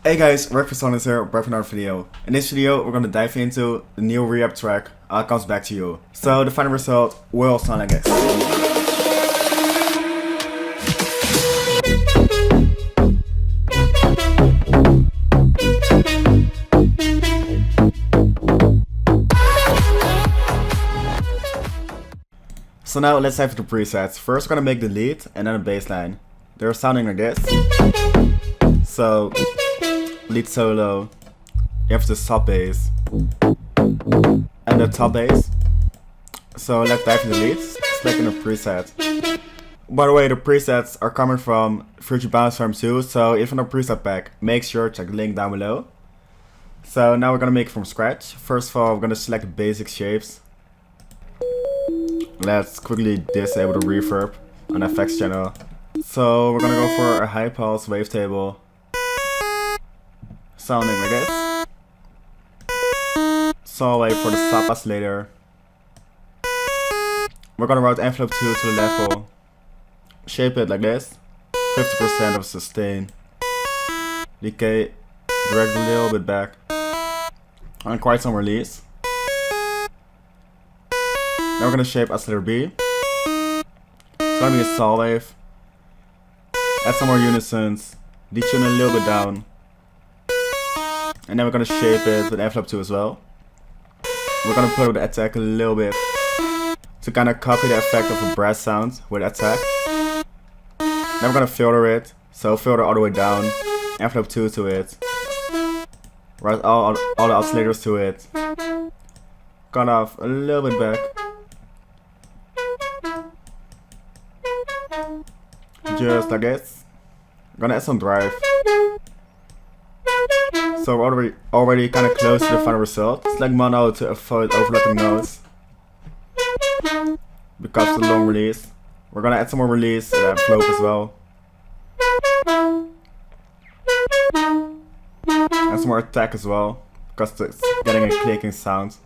Hey guys, Sonance here, back for another video. In this video, we're gonna dive into the new R3hab track, Comes Back to You. So the final result will sound like this. So now let's dive into the presets. First, we're gonna make the lead and then the bass line. They're sounding like this. So lead solo, you have the sub bass and the top bass. So let's dive into the leads, selecting the preset. By the way, the presets are coming from Future House too, so if you want a preset pack, make sure to check the link down below. So now we're gonna make it from scratch. First of all, we're gonna select the basic shapes. Let's quickly disable the reverb on the effects channel. So we're gonna go for a high pulse wavetable, sounding like this. So wait for the sub oscillator. We're gonna route envelope 2 to the level. Shape it like this. 50% of sustain. Decay. Drag a little bit back. And quite some release. Now we're gonna shape oscillator B. It's gonna be a saw wave. Add some more unisons. Detune a little bit down. And then we're gonna shape it with envelope 2 as well. We're gonna play with the attack a little bit to kind of copy the effect of a brass sound with attack. Then we're gonna filter it, so filter all the way down, envelope 2 to it, route all the oscillators to it, cut off a little bit back, just like this. I'm gonna add some drive. So we're already kind of close to the final result. Select mono to avoid overlapping notes because of the long release. We're gonna add some more release and envelope as well. And some more attack as well because it's getting a clicking sound.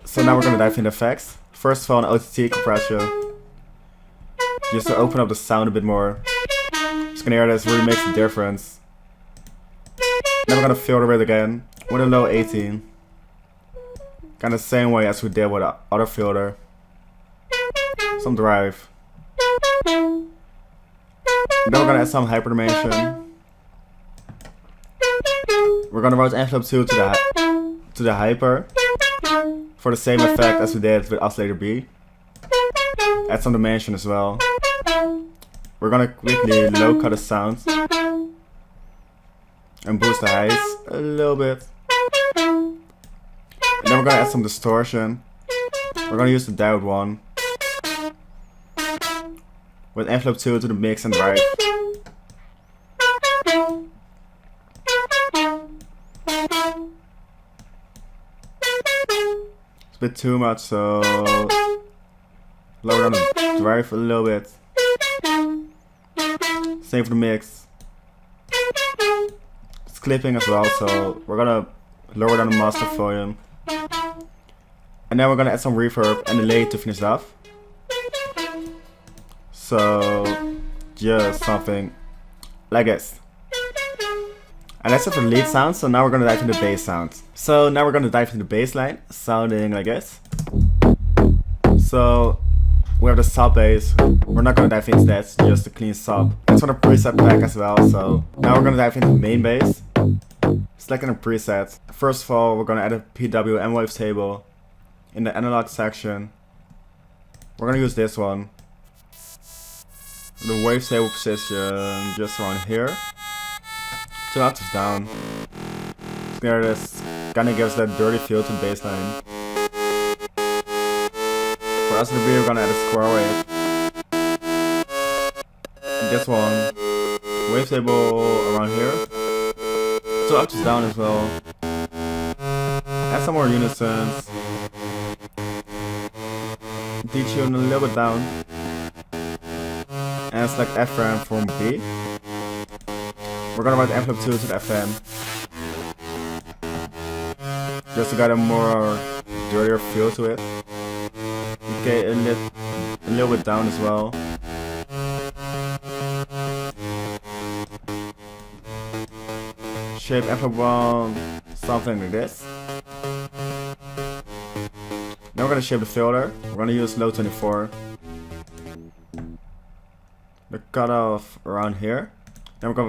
So now we're gonna dive into effects. First of all, an OTT compression, just to open up the sound a bit more. Just gonna hear this really makes a difference. Then we're gonna filter it again with a low 18. Kind of same way as we did with the other filter. Some drive. Then we're gonna add some hyperdimension. We're gonna route envelope 2 to the hyper for the same effect as we did with oscillator B. Add some dimension as well. We're gonna quickly low cut the sound and boost the highs a little bit. And then we're gonna add some distortion. We're gonna use the diode 1 with envelope 2 to the mix and drive. It's a bit too much, so lower down the drive a little bit. Same for the mix. It's clipping as well, so we're gonna lower down the master volume. And then we're gonna add some reverb and delay to finish it off. So just something like this. And that's it for the lead sound, so now we're gonna dive into the bass sound. So now we're gonna dive into the bass line, sounding like this. So we have the sub bass. We're not gonna dive into that, just a clean sub. It's on a preset pack as well, so now we're gonna dive into the main bass. Selecting a preset. First of all, we're gonna add a PWM wavetable in the analog section. We're gonna use this one. The wavetable position just around here. 2 octaves down. There it is. Kinda gives that dirty feel to the bass line. For us in the B, we're gonna add a square wave. And this one. Wavetable around here. 2 octaves down as well. Add some more unisons. Detune a little bit down. And select FM from B. We're gonna route envelope 2 to the FM. Just to get a more dirtier feel to it. Okay, a little bit down as well. shape envelope 1, something like this. Then we're gonna shape the filter. We're gonna use low 24. The cutoff around here. Then we're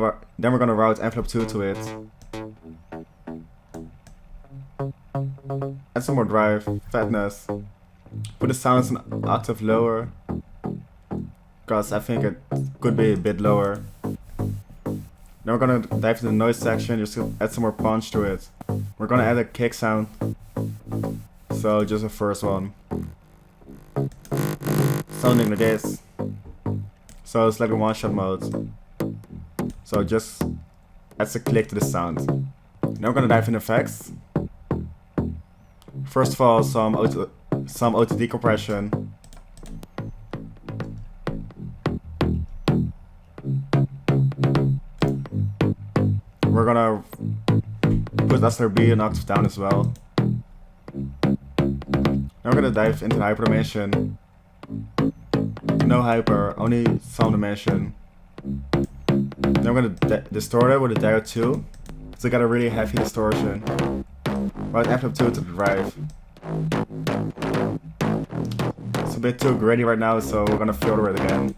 gonna route envelope 2 to it. Add some more drive, fatness. Put the sounds an octave lower, because I think it could be a bit lower. Then we're gonna dive into the noise section, just add some more punch to it. We're gonna add a kick sound. So just the first one. Sounding like this. So it's like a one-shot mode. So just adds a click to the sound. Now we're gonna dive in effects. First of all, some OTD compression. We're gonna put SRB an octave down as well. Now we're gonna dive into hyperdimension. No hyper, only some dimension. Then we're gonna distort it with a diode 2. So we got a really heavy distortion. Route envelope 2 to the drive. It's a bit too gritty right now, so we're gonna filter it again.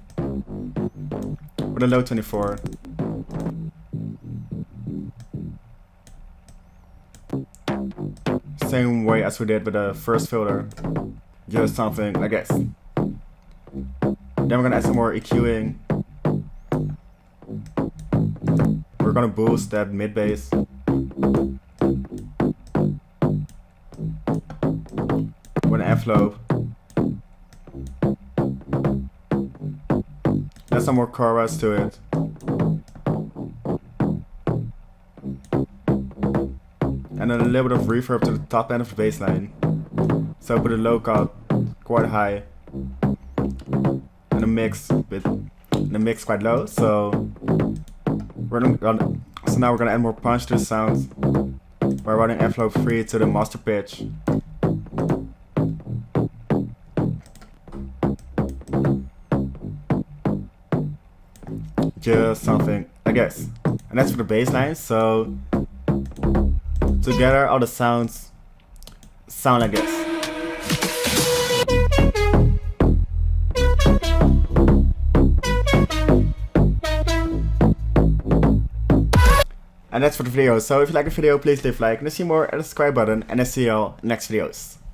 With a low 24. Same way as we did with the first filter. Just something like this. Then we're gonna add some more EQing. We're gonna boost that mid bass. With an envelope. Add some more chorus to it. And then a little bit of reverb to the top end of the bass line. So put a low cut quite high. And the mix quite low. So now we're gonna add more punch to the sound by running envelope 3 to the master pitch. Just something I guess. And that's for the bass line. So together all the sounds sound like this. And that's for the video. So if you like the video, please leave a like and see more at the subscribe button, and I see you all next videos.